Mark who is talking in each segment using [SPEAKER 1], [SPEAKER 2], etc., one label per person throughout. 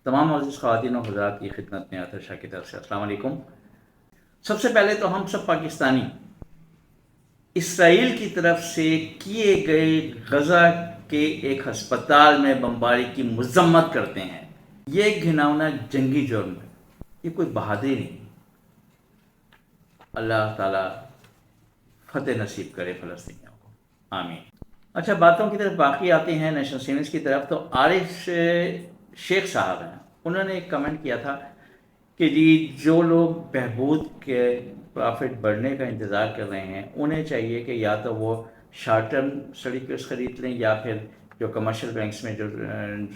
[SPEAKER 1] तमाम अज़ीज़ ख़वातीन और हज़रात की खिदमत में आतर शाह की तरफ से अस्सलाम वालेकुम। सबसे पहले तो हम सब पाकिस्तानी इसराइल की तरफ से किए गए गज़ा के एक हस्पताल में बमबारी की मज़म्मत करते हैं। ये घिनौना जंगी जुर्म है, ये कोई बहादुरी नहीं। अल्लाह ताला फतेह नसीब करे फ़लस्तीनियों को, आमीन। अच्छा, बातों की तरफ बाकी आते हैं नेशनल सीरीज़ की तरफ। तो आरिफ शेख साहब हैं, उन्होंने एक कमेंट किया था कि जी जो लोग बहबूद के प्रॉफिट बढ़ने का इंतज़ार कर रहे हैं उन्हें चाहिए कि या तो वो शॉर्ट टर्म सर्टिफिकेट्स ख़रीद लें या फिर जो कमर्शियल बैंक्स में जो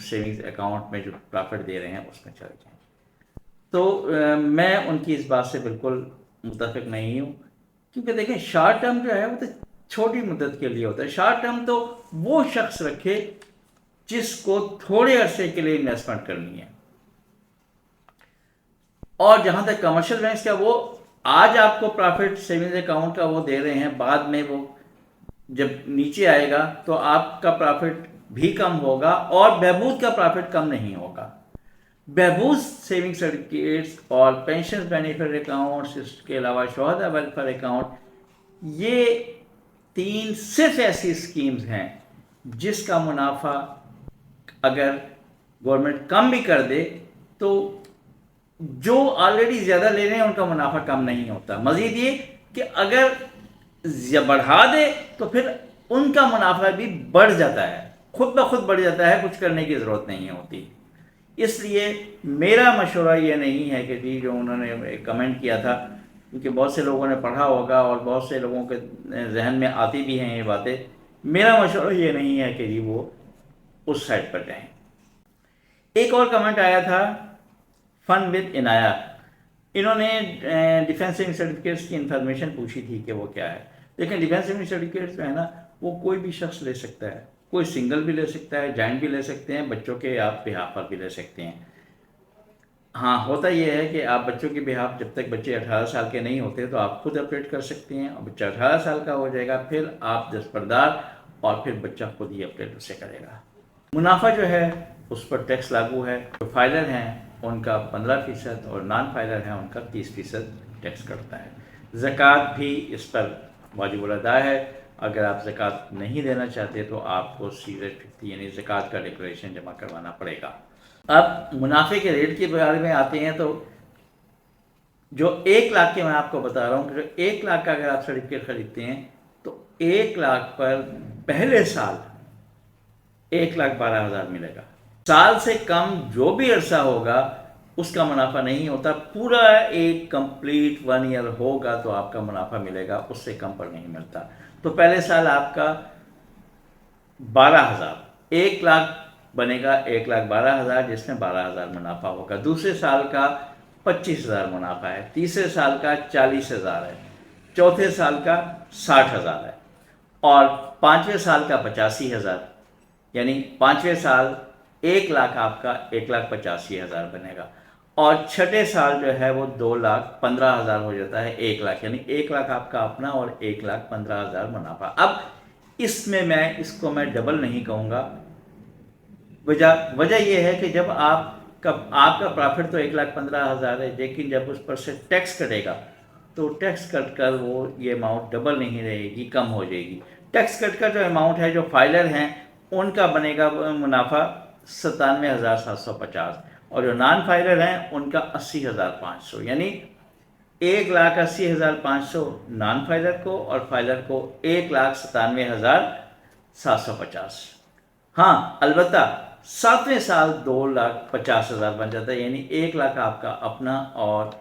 [SPEAKER 1] सेविंग्स अकाउंट में जो प्रॉफिट दे रहे हैं उसमें चले जाएँ। तो मैं उनकी इस बात से बिल्कुल मुत्तफ़िक नहीं हूँ, क्योंकि देखें शॉर्ट टर्म जो है वो तो छोटी मुद्दत के लिए होता है। शॉर्ट टर्म तो वो शख्स रखे जिसको थोड़े अरसे के लिए इन्वेस्टमेंट करनी है। और जहाँ तक कमर्शियल बैंक्स का, वो आज आपको प्रॉफिट सेविंग्स अकाउंट का वो दे रहे हैं, बाद में वो जब नीचे आएगा तो आपका प्रॉफिट भी कम होगा और बहबूद का प्रॉफिट कम नहीं होगा। बहबूद सेविंग सर्टिफिकेट्स और पेंशन बेनिफिट अकाउंट्स, इसके अलावा शोहदा वेलफेयर अकाउंट, ये तीन सिर्फ ऐसी स्कीम्स हैं जिसका मुनाफा अगर गवर्नमेंट कम भी कर दे तो जो ऑलरेडी ज़्यादा ले रहे हैं उनका मुनाफा कम नहीं होता। मज़ीद ये कि अगर बढ़ा दे तो फिर उनका मुनाफा भी बढ़ जाता है, खुद ब खुद बढ़ जाता है, कुछ करने की ज़रूरत नहीं होती। इसलिए मेरा मशवरा ये नहीं है कि जी जो उन्होंने कमेंट किया था, क्योंकि बहुत से लोगों ने पढ़ा होगा और बहुत से लोगों के जहन में आती भी हैं ये बातें, मेरा मशवरा ये नहीं है कि जी वो उस साइड पर जाएं। एक और कमेंट आया था फन विद इनाया, इन्होंने डिफेंस सेविंग सर्टिफिकेट्स की इंफॉर्मेशन पूछी थी कि वो क्या है। लेकिन डिफेंस सेविंग सर्टिफिकेट्स जो है ना, वो कोई भी शख्स ले सकता है, कोई सिंगल भी ले सकता है, जॉइंट भी ले सकते हैं, बच्चों के आप बिहाफ पर भी ले सकते हैं। हाँ, होता यह है कि आप बच्चों के बिहाफ, जब तक बच्चे 18 साल के नहीं होते तो आप खुद अपडेट कर सकते हैं, और बच्चा 18 साल का हो जाएगा फिर आप दस्तबरदार, और फिर बच्चा खुद ही अपडेट उससे करेगा। मुनाफा जो है उस पर टैक्स लागू है। जो फाइलर हैं उनका 15% और नॉन फाइलर हैं उनका 30% टैक्स कटता है। ज़कात भी इस पर वाजिब अदा है। अगर आप ज़कात नहीं देना चाहते तो आपको C-50 यानी ज़कात का डिक्लेरेशन जमा करवाना पड़ेगा। अब मुनाफे के रेट के बारे में आते हैं। तो जो 1 लाख के मैं आपको बता रहा हूँ कि जो 1 लाख का अगर आप सर्टिफिकेट खरीदते हैं तो 1 लाख पर पहले साल 1,12,000 मिलेगा। साल से कम जो भी अरसा होगा उसका मुनाफा नहीं होता। पूरा एक कंप्लीट 1 ईयर होगा तो आपका मुनाफा मिलेगा, उससे कम पर नहीं मिलता। तो पहले साल आपका 12,000, 1 लाख बनेगा 1,12,000, जिसमें 12,000 मुनाफा होगा। दूसरे साल का 25,000 मुनाफा है, तीसरे साल का 40,000 है, चौथे साल का 60,000 है, और पाँचवें साल का 85,000, यानी पाँचवें साल 1 लाख आपका 1,85,000 बनेगा। और छठे साल जो है वो 2,15,000 हो जाता है, 1 लाख, यानी 1 लाख आपका अपना और 1,15,000 मुनाफा। अब इसमें मैं इसको डबल नहीं कहूँगा। वजह यह है कि जब आपका प्रॉफिट तो 1,15,000 है, लेकिन जब उस पर से टैक्स कटेगा तो टैक्स कट कर वो ये अमाउंट डबल नहीं रहेगी, कम हो जाएगी। टैक्स कट कर जो अमाउंट है, जो फाइलर हैं उनका बनेगा मुनाफा 97,750, और जो नॉन फाइलर हैं उनका 80,500, यानी 1,80,500 नॉन फाइलर को और फाइलर को 1,97,750। हाँ, अलबत्ता 7वें साल 2,50,000 बन जाता है, यानी 1 लाख आपका अपना और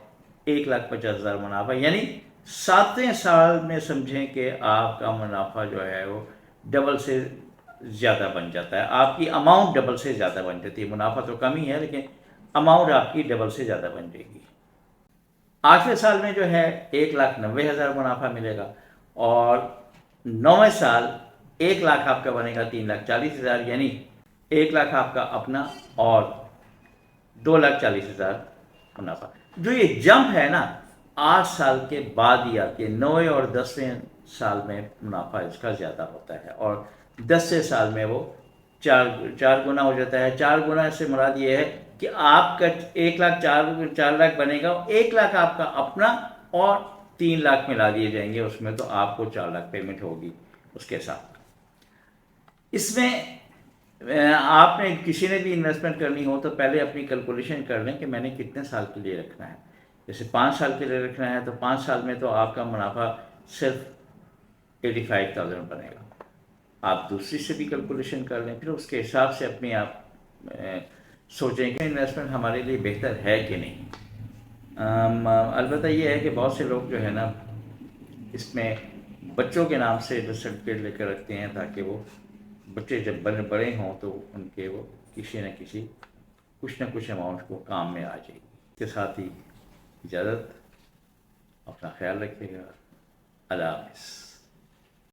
[SPEAKER 1] 1,50,000 मुनाफा, यानी 7वें साल में समझें कि आपका मुनाफा जो है वो डबल से ज़्यादा बन जाता है, आपकी अमाउंट डबल से ज़्यादा बन जाती है। मुनाफा तो कम ही है लेकिन अमाउंट आपकी डबल से ज़्यादा बन जाएगी। 8वें साल में जो है 1,90,000 मुनाफा मिलेगा, और 9वें साल 1 लाख आपका बनेगा 3,40,000, यानी 1 लाख आपका अपना और 2,40,000 मुनाफा। जो ये जंप है ना 8 साल के बाद ही आती है। 9वें और 10वें साल में मुनाफा इसका ज़्यादा होता है, और 10वें साल में वो चार गुना हो जाता है। 4 गुना से मुराद ये है کہ آپ کا 1,04,00,000 بنے گا، 1,00,000 آپ کا اپنا اور 3,00,000 ملا دیے جائیں گے اس میں، تو آپ کو 4,00,000 پیمنٹ ہوگی اس کے ساتھ۔ اس میں آپ نے کسی نے بھی انویسٹمنٹ کرنی ہو تو پہلے اپنی کیلکولیشن کر لیں کہ میں نے کتنے سال کے لیے رکھنا ہے۔ جیسے 5 سال کے لیے رکھنا ہے تو 5 سال میں تو آپ کا منافع صرف 85,000 بنے گا۔ آپ دوسری سے بھی کیلکولیشن کر لیں، پھر اس کے حساب سے اپنی آپ سوچیں کہ انویسٹمنٹ ہمارے لیے بہتر ہے کہ نہیں۔ البتہ یہ ہے کہ بہت سے لوگ جو ہے نا اس میں بچوں کے نام سے سرٹیفکیٹ لے کر رکھتے ہیں، تاکہ وہ بچے جب بڑے ہوں تو ان کے وہ کسی نہ کچھ اماؤنٹ کو کام میں آ جائے گی۔ اس کے ساتھ ہی اجازت، اپنا خیال رکھیے گا، اللہ حافظ۔